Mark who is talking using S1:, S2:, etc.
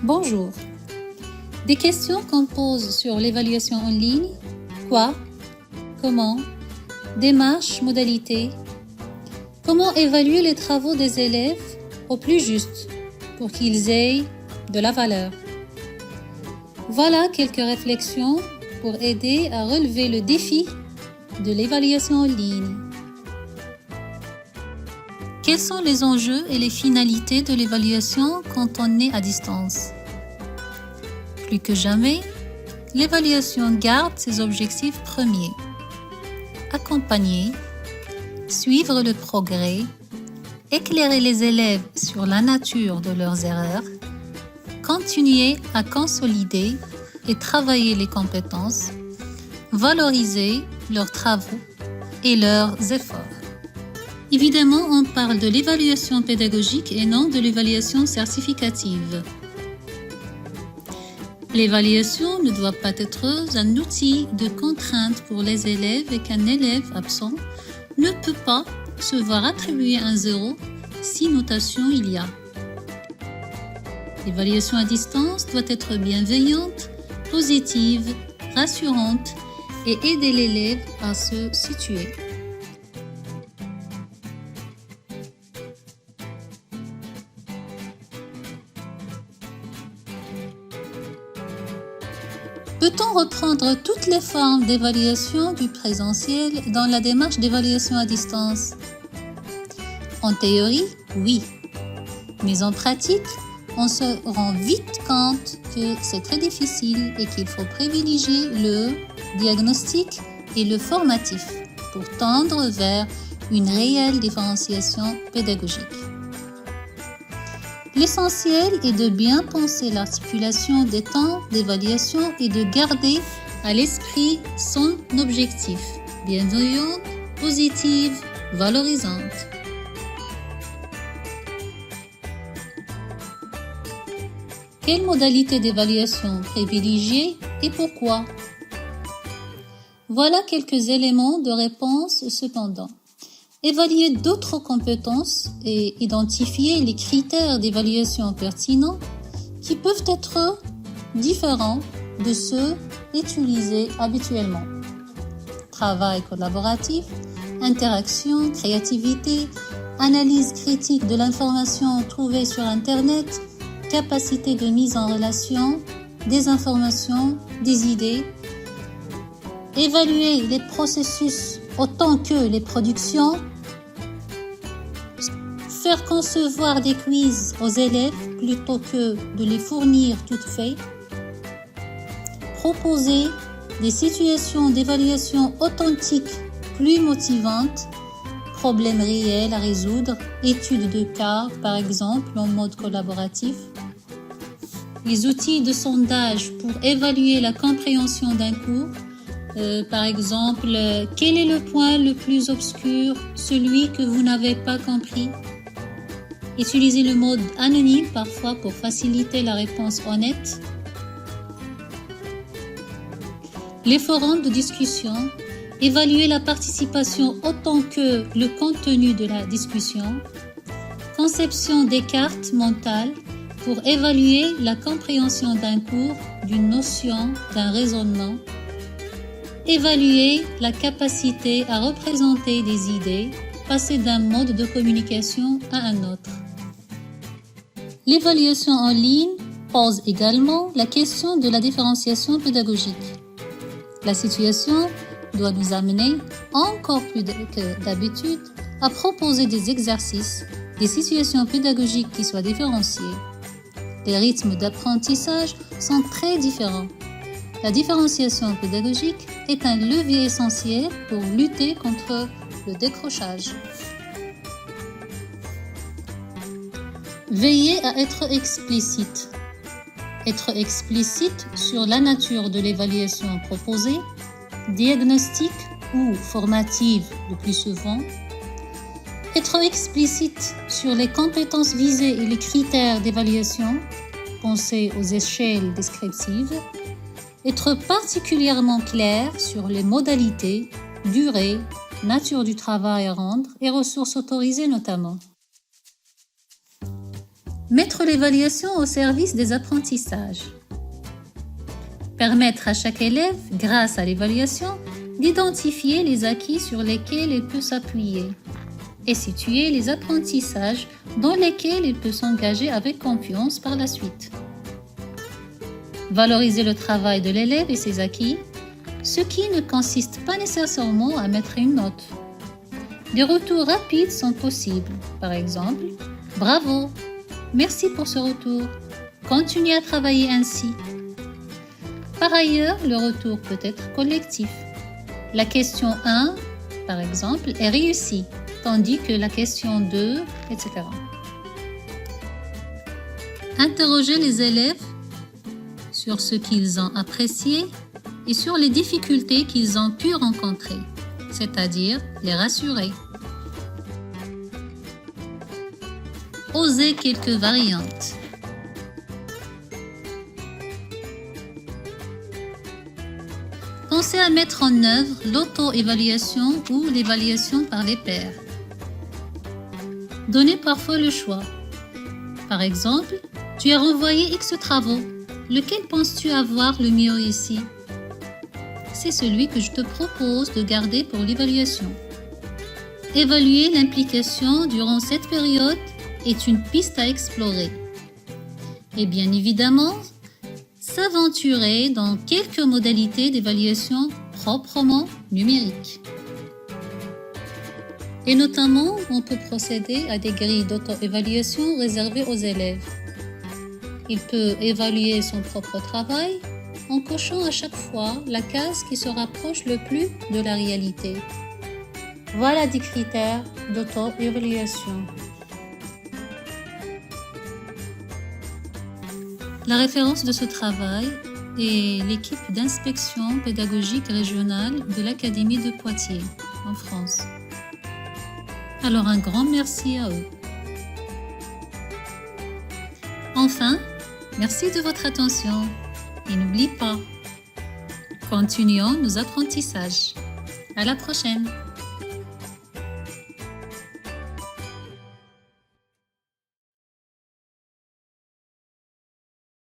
S1: Bonjour. Des questions qu'on pose sur l'évaluation en ligne. Quoi? Comment? Démarche, modalité. Comment évaluer les travaux des élèves au plus juste pour qu'ils aient de la valeur? Voilà quelques réflexions pour aider à relever le défi de l'évaluation en ligne. Quels sont les enjeux et les finalités de l'évaluation quand on est à distance? Plus que jamais, l'évaluation garde ses objectifs premiers. Accompagner, suivre le progrès, éclairer les élèves sur la nature de leurs erreurs, continuer à consolider et travailler les compétences, valoriser leurs travaux et leurs efforts. Évidemment, on parle de l'évaluation pédagogique et non de l'évaluation certificative. L'évaluation ne doit pas être un outil de contrainte pour les élèves et qu'un élève absent ne peut pas se voir attribuer un 0 si notation il y a. L'évaluation à distance doit être bienveillante, positive, rassurante et aider l'élève à se situer. Peut-on reprendre toutes les formes d'évaluation du présentiel dans la démarche d'évaluation à distance? En théorie, oui. Mais en pratique, on se rend vite compte que c'est très difficile et qu'il faut privilégier le diagnostic et le formatif pour tendre vers une réelle différenciation pédagogique. L'essentiel est de bien penser l'articulation des temps d'évaluation et de garder à l'esprit son objectif, bienveillante, positive, valorisante. Quelle modalité d'évaluation privilégier et pourquoi? Voilà quelques éléments de réponse cependant. Évaluer d'autres compétences et identifier les critères d'évaluation pertinents qui peuvent être différents de ceux utilisés habituellement. Travail collaboratif, interaction, créativité, analyse critique de l'information trouvée sur Internet, capacité de mise en relation, des informations, des idées. Évaluer les processus autant que les productions. Faire concevoir des quiz aux élèves plutôt que de les fournir toutes faites. Proposer des situations d'évaluation authentiques plus motivantes. Problèmes réels à résoudre. Études de cas, par exemple, en mode collaboratif. Les outils de sondage pour évaluer la compréhension d'un cours. Par exemple, quel est le point le plus obscur, celui que vous n'avez pas compris? Utilisez le mode anonyme parfois pour faciliter la réponse honnête. Les forums de discussion. Évaluer la participation autant que le contenu de la discussion. Conception des cartes mentales pour évaluer la compréhension d'un cours, d'une notion, d'un raisonnement. Évaluer la capacité à représenter des idées, passer d'un mode de communication à un autre. L'évaluation en ligne pose également la question de la différenciation pédagogique. La situation doit nous amener, encore plus que d'habitude, à proposer des exercices, des situations pédagogiques qui soient différenciées. Les rythmes d'apprentissage sont très différents. La différenciation pédagogique est un levier essentiel pour lutter contre le décrochage. Veillez à être explicite. Être explicite sur la nature de l'évaluation proposée, diagnostique ou formative le plus souvent. Être explicite sur les compétences visées et les critères d'évaluation. Pensez aux échelles descriptives. Être particulièrement clair sur les modalités, durée, nature du travail à rendre et ressources autorisées notamment. Mettre l'évaluation au service des apprentissages. Permettre à chaque élève, grâce à l'évaluation, d'identifier les acquis sur lesquels il peut s'appuyer et situer les apprentissages dans lesquels il peut s'engager avec confiance par la suite. Valoriser le travail de l'élève et ses acquis, ce qui ne consiste pas nécessairement à mettre une note. Des retours rapides sont possibles. Par exemple, « Bravo, merci pour ce retour, continuez à travailler ainsi ». Par ailleurs, le retour peut être collectif. La question 1, par exemple, est réussie, tandis que la question 2, etc. Interroger les élèves sur ce qu'ils ont apprécié et sur les difficultés qu'ils ont pu rencontrer, c'est-à-dire les rassurer. Oser quelques variantes. Pensez à mettre en œuvre l'auto-évaluation ou l'évaluation par les pairs. Donnez parfois le choix. Par exemple, tu as renvoyé X travaux. Lequel penses-tu avoir le mieux réussi? C'est celui que je te propose de garder pour l'évaluation. Évaluer l'implication durant cette période est une piste à explorer. Et bien évidemment, s'aventurer dans quelques modalités d'évaluation proprement numériques. Et notamment, on peut procéder à des grilles d'auto-évaluation réservées aux élèves. Il peut évaluer son propre travail en cochant à chaque fois la case qui se rapproche le plus de la réalité. Voilà 10 critères d'auto-évaluation. La référence de ce travail est l'équipe d'inspection pédagogique régionale de l'Académie de Poitiers, en France. Alors un grand merci à eux. Enfin, merci de votre attention et n'oubliez pas, continuons nos apprentissages. À la prochaine!